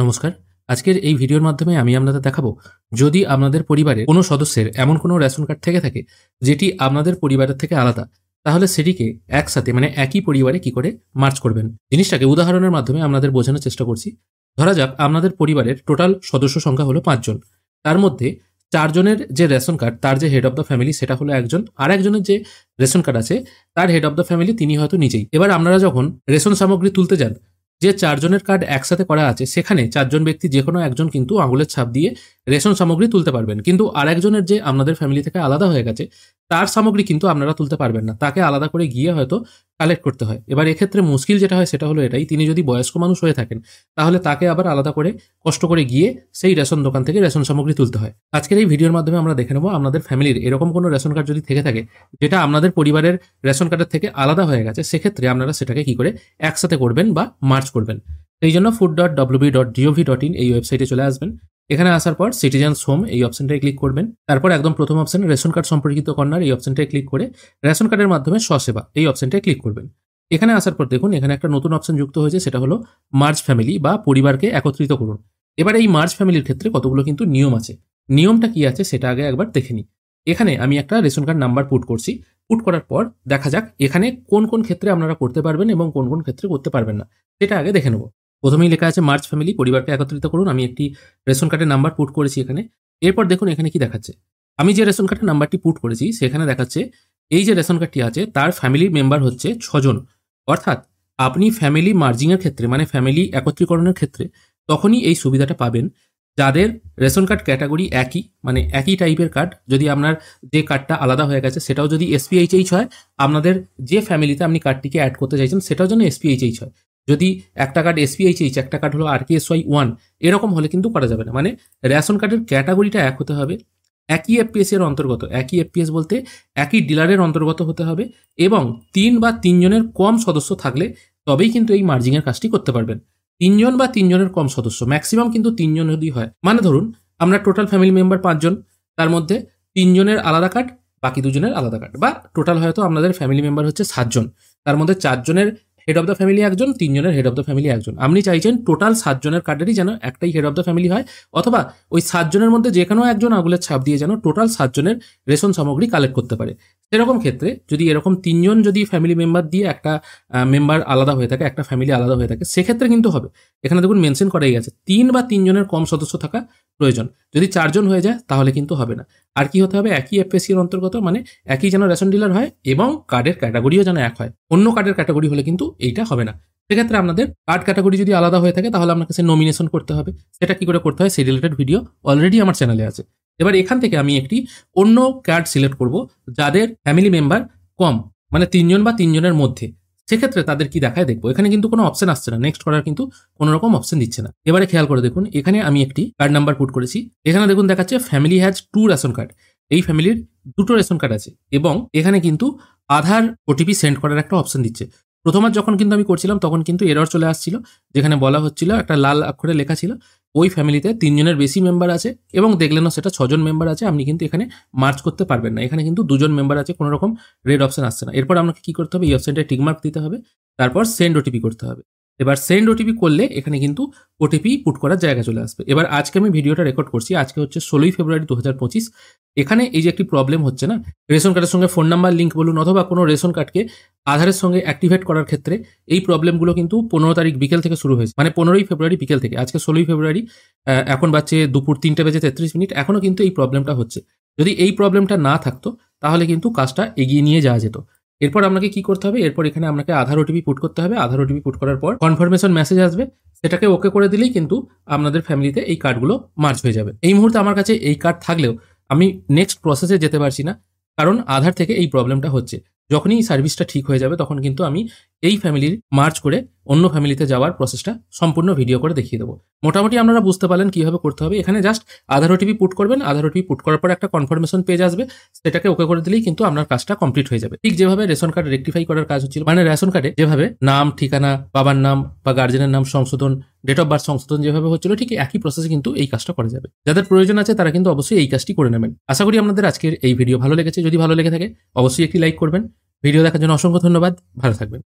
নমস্কার। আজকের এই ভিডিওর মাধ্যমে আমি আপনাদের দেখাবো, যদি আপনাদের পরিবারের কোনো সদস্যের এমন কোনো রেশন কার্ড থেকে থাকে যেটি আপনাদের পরিবারের থেকে আলাদা, তাহলে সেটিকে একসাথে মানে একই পরিবারে কি করে মার্জ করবেন। জিনিসটাকে উদাহরণের মাধ্যমে আপনাদের বোঝানোর চেষ্টা করছি। ধরা যাক আপনাদের পরিবারের টোটাল সদস্য সংখ্যা হলো ৫ জন। তার মধ্যে ৪ জনের যে রেশন কার্ড তার যে হেড অফ দ্য ফ্যামিলি সেটা হলো একজন, আর একজনের যে রেশন কার্ড আছে তার হেড অফ দ্য ফ্যামিলি তিনি হয়তো নিজেই। এবার আপনারা যখন রেশন সামগ্রী তুলতে যান, যে ৪ জনের কার্ড একসাথে করা আছে সেখানে ৪ জন ব্যক্তি যে কোনো একজন কিন্তু আঙুলের ছাপ দিয়ে রেশন সামগ্রী তুলতে পারবেন, কিন্তু আরেকজনের যে আপনাদের ফ্যামিলি থেকে আলাদা হয়ে গেছে তার সামগ্রী কিন্তু আপনারা তুলতে পারবেন না, তাকে আলাদা করে গিয়ে হয়তো কালেক্ট করতে হয়। এবার এক্ষেত্রে মুশকিল যেটা হয় সেটা হলো এটাই, তিনি যদি বয়স্ক মানুষ হয়ে থাকেন তাহলে তাকে আবার আলাদা করে কষ্ট করে গিয়ে সেই রেশন দোকান থেকে রেশন সামগ্রী তুলতে হয়। আজকের এই ভিডিওর মাধ্যমে আমরা দেখে নেব আপনাদের ফ্যামিলির এরকম কোনো রেশন কার্ড যদি থেকে থাকে যেটা আপনাদের পরিবারের রেশন কার্ডের থেকে আলাদা হয়ে গেছে, সেক্ষেত্রে আপনারা সেটাকে কি করে একসাথে করবেন বা মার্জ করবেন। এই জন্য food.wb.gov.in এই ওয়েবসাইটে চলে আসবেন। এখানে আসার পর সিটিজেন্স হোম এই অপশনটায় ক্লিক করবেন। তারপর একদম প্রথম অপশন রেশন কার্ড সম্পর্কিত কর্নার এই অপশনটায় ক্লিক করে রেশন কার্ডের মাধ্যমে স্বসেবা এই অপশনটায় ক্লিক করবেন। এখানে আসার পর দেখুন এখানে একটা নতুন অপশন যুক্ত হয়েছে, সেটা হলো মার্জ ফ্যামিলি বা পরিবারকে একত্রিত করুন। এবার এই মার্জ ফ্যামিলির ক্ষেত্রে কতগুলো কিন্তু নিয়ম আছে। নিয়মটা কি আছে সেটা আগে একবার দেখে নিই। এখানে আমি একটা রেশন কার্ড নাম্বার পুট করছি। পুট করার পর দেখা যাক এখানে কোন কোন ক্ষেত্রে আপনারা করতে পারবেন এবং কোন কোন ক্ষেত্রে করতে পারবেন না, সেটা আগে দেখে নেব। প্রথমেই লেখা আছে মার্জ ফ্যামিলি, পরিবারকে একত্রিত করুন। আমি একটি রেশন কার্ডের নাম্বার পুট করেছি এখানে। এরপর দেখুন এখানে কি দেখাচ্ছে, আমি যে রেশন কার্ডের নাম্বারটি পুট করেছি সেখানে দেখাচ্ছে এই যে রেশন কার্ডটি আছে তার ফ্যামিলি মেম্বার হচ্ছে ৬ জন। অর্থাৎ আপনি ফ্যামিলি মার্জিংয়ের ক্ষেত্রে মানে ফ্যামিলি একত্রীকরণের ক্ষেত্রে তখনই এই সুবিধাটা পাবেন যাদের রেশন কার্ড ক্যাটাগরি একই, মানে একই টাইপের কার্ড। যদি আপনার যে কার্ডটা আলাদা হয়ে গেছে সেটাও যদি SPHH হয়, আপনাদের যে ফ্যামিলিতে আপনি কার্ডটিকে অ্যাড করতে চাইছেন সেটাও যেন SPHH হয়। যদি একটা কার্ড SPHH একটা কার্ড হলো RKSY1 এরকম হলে কিন্তু করা যাবে না। মানে রেশন কার্ডের ক্যাটাগরিটা এক হতে হবে, একই FPS এর অন্তর্গত, একই FPS বলতে একই ডিলারের অন্তর্গত হতে হবে, এবং ৩ বা ৩ জনের কম সদস্য থাকলে তবেই কিন্তু এই মার্জিংয়ের কাজটি করতে পারবেন। ৩ জন বা ৩ জনের কম সদস্য, ম্যাক্সিমাম কিন্তু ৩ জন যদি হয়, মানে ধরুন আমরা টোটাল ফ্যামিলি মেম্বার ৫ জন, তার মধ্যে ৩ জনের আলাদা কার্ড, বাকি ২ জনের আলাদা কার্ড, বা টোটাল হয়তো আপনাদের ফ্যামিলি মেম্বার হচ্ছে ৭ জন, তার মধ্যে ৪ জনের হেড অফ দ্য ফ্যামিলি একজন, ৩ জনের হেড অফ দ্য ফ্যামিলি একজন। আপনি চাইছেন টোটাল ৭ জনের কার্ডেরই যেন একটাই হেড অফ দ্য ফ্যামিলি হয়, অথবা ওই ৭ জনের মধ্যে যে কোনো একজন আঙুলের ছাপ দিয়ে যেন টোটাল ৭ জনের রেশন সামগ্রী কালেক্ট করতে পারে। সেরকম ক্ষেত্রে যদি এরকম ৩ জন যদি ফ্যামিলি মেম্বার দিয়ে একটা মেম্বার আলাদা হয়ে থাকে, একটা ফ্যামিলি আলাদা হয়ে থাকে, সেক্ষেত্রে কিন্তু হবে। এখানে দেখুন মেনশন করাই গেছে ৩ বা ৩ জনের কম সদস্য থাকা প্রয়োজন। যদি ৪ জন হয়ে যায় তাহলে কিন্তু হবে না। আর কি হতে হবে, একই FPSC এর অন্তর্গত, মানে একই যেন রেশন ডিলার হয় এবং কার্ডের ক্যাটাগরিও যেন এক হয়। অন্য কার্ডের ক্যাটাগরি হলে কিন্তু এইটা হবে না। সেক্ষেত্রে আপনাদের কার্ড ক্যাটাগরি যদি আলাদা হয়ে থাকে তাহলে আপনাকে সে নমিনেশন করতে হবে। সেটা কি করে করতে হয় সেই রিলেটেড ভিডিও অলরেডি আমার চ্যানেলে আছে। এবার এখান থেকে আমি একটি অন্য কার্ড সিলেক্ট করব যাদের ফ্যামিলি মেম্বার কম, মানে ৩ জন বা ৩ জনের মধ্যে। সেক্ষেত্রে তাদের কি দেখায় দেখবো। এখানে কিন্তু কোনো অপশন আসছে না, নেক্সট করার কিন্তু কোনো রকম অপশন দিচ্ছে না। এবারে খেয়াল করে দেখুন এখানে আমি একটি কার্ড নাম্বার পুট করেছি। এখানে দেখুন দেখাচ্ছে ফ্যামিলি হ্যাজ 2 রেশন কার্ড। এই ফ্যামিলির 2টো রেশন কার্ড আছে এবং এখানে কিন্তু আধার OTP সেন্ড করার একটা অপশন দিচ্ছে। প্রথমবার যখন কিন্তু আমি করছিলাম তখন কিন্তু এরর চলে আসছিল, যেখানে বলা হচ্ছিল একটা লাল অক্ষরে লেখা ছিল ওই ফ্যামিলিতে ৩ জনের বেশি মেম্বার আছে, এবং দেখলেনও সেটা ৬ জন মেম্বার আছে, আপনি কিন্তু এখানে মার্জ করতে পারবেন না। এখানে কিন্তু 2 জন মেম্বার আছে, কোনো রকম রেড অপশন আসছে না। এরপর আপনাকে কি করতে হবে, এই অপশনটায় টিকমার্ক দিতে হবে, তারপর সেন্ড OTP করতে হবে। এবার সেন্ড OTP করলে এখানে কিন্তু OTP পুট করার জায়গা চলে আসবে। এবার আজকে আমি ভিডিওটা রেকর্ড করছি, আজকে হচ্ছে 16ই ফেব্রুয়ারি 2025। এখানে এই যে একটি প্রবলেম হচ্ছে না, রেশন কার্ডের সঙ্গে ফোন নাম্বার লিঙ্ক বলুন অথবা কোনো রেশন কার্ডকে আধারের সঙ্গে অ্যাক্টিভেট করার ক্ষেত্রে এই প্রবলেমগুলো কিন্তু 15 তারিখ বিকেল থেকে শুরু হয়েছে, মানে 15ই ফেব্রুয়ারি বিকেল থেকে। আজকে 16ই ফেব্রুয়ারি, এখন বাজছে দুপুর 3:33, এখনও কিন্তু এই প্রবলেমটা হচ্ছে। যদি এই প্রবলেমটা না থাকতো তাহলে কিন্তু কাজটা এগিয়ে নিয়ে যাওয়া যেত। এরপর আপনাকে কি করতে হবে, এরপর এখানে আপনাকে আধার OTP পুট করতে হবে। আধার OTP পুট করার পর কনফার্মেশন মেসেজ আসবে, সেটাকে ওকে করে দিলেই কিন্তু আপনাদের ফ্যামিলিতে এই কার্ডগুলো মার্জ হয়ে যাবে। এই মুহূর্তে আমার কাছে এই কার্ড থাকলেও আমি নেক্সট প্রসেসে যেতে পারছি না, কারণ আধার থেকে এই প্রবলেমটা হচ্ছে। যখনই সার্ভিসটা ঠিক হয়ে যাবে তখন কিন্তু আমি এই ফ্যামিলির মার্জ করে অন্য ফ্যামিলিতে যাওয়ার প্রসেসটা সম্পূর্ণ ভিডিও করে দেখিয়ে দেবো। মোটামুটি আপনারা বুঝতে পারলেন কীভাবে করতে হবে। এখানে জাস্ট আধার OTP পুট করবেন, আধার OTP পুট করার পর একটা কনফার্মেশন পেজ আসবে, সেটাকে ওকে করে দিলেই কিন্তু আপনার কাজটা কমপ্লিট হয়ে যাবে। ঠিক যেভাবে রেশন কার্ড রেকটিফাই করার কাজ হচ্ছিল, মানে রেশন কার্ডে যেভাবে নাম, ঠিকানা, বাবার নাম বা গার্জেনের নাম সংশোধন, ডেট অফ বার্থ সংশোধন যেভাবে হচ্ছিল, ঠিক একই প্রসেসে কিন্তু এই কাজটা করা যাবে। যাদের প্রয়োজন আছে তারা কিন্তু অবশ্যই এই কাজটি করে নেবেন। আশা করি আপনাদের আজকের এই ভিডিও ভালো লেগেছে। যদি ভালো লেগে থাকে অবশ্যই একটি লাইক করবেন। ভিডিও দেখার জন্য অসংখ্য ধন্যবাদ। ভালো থাকবেন।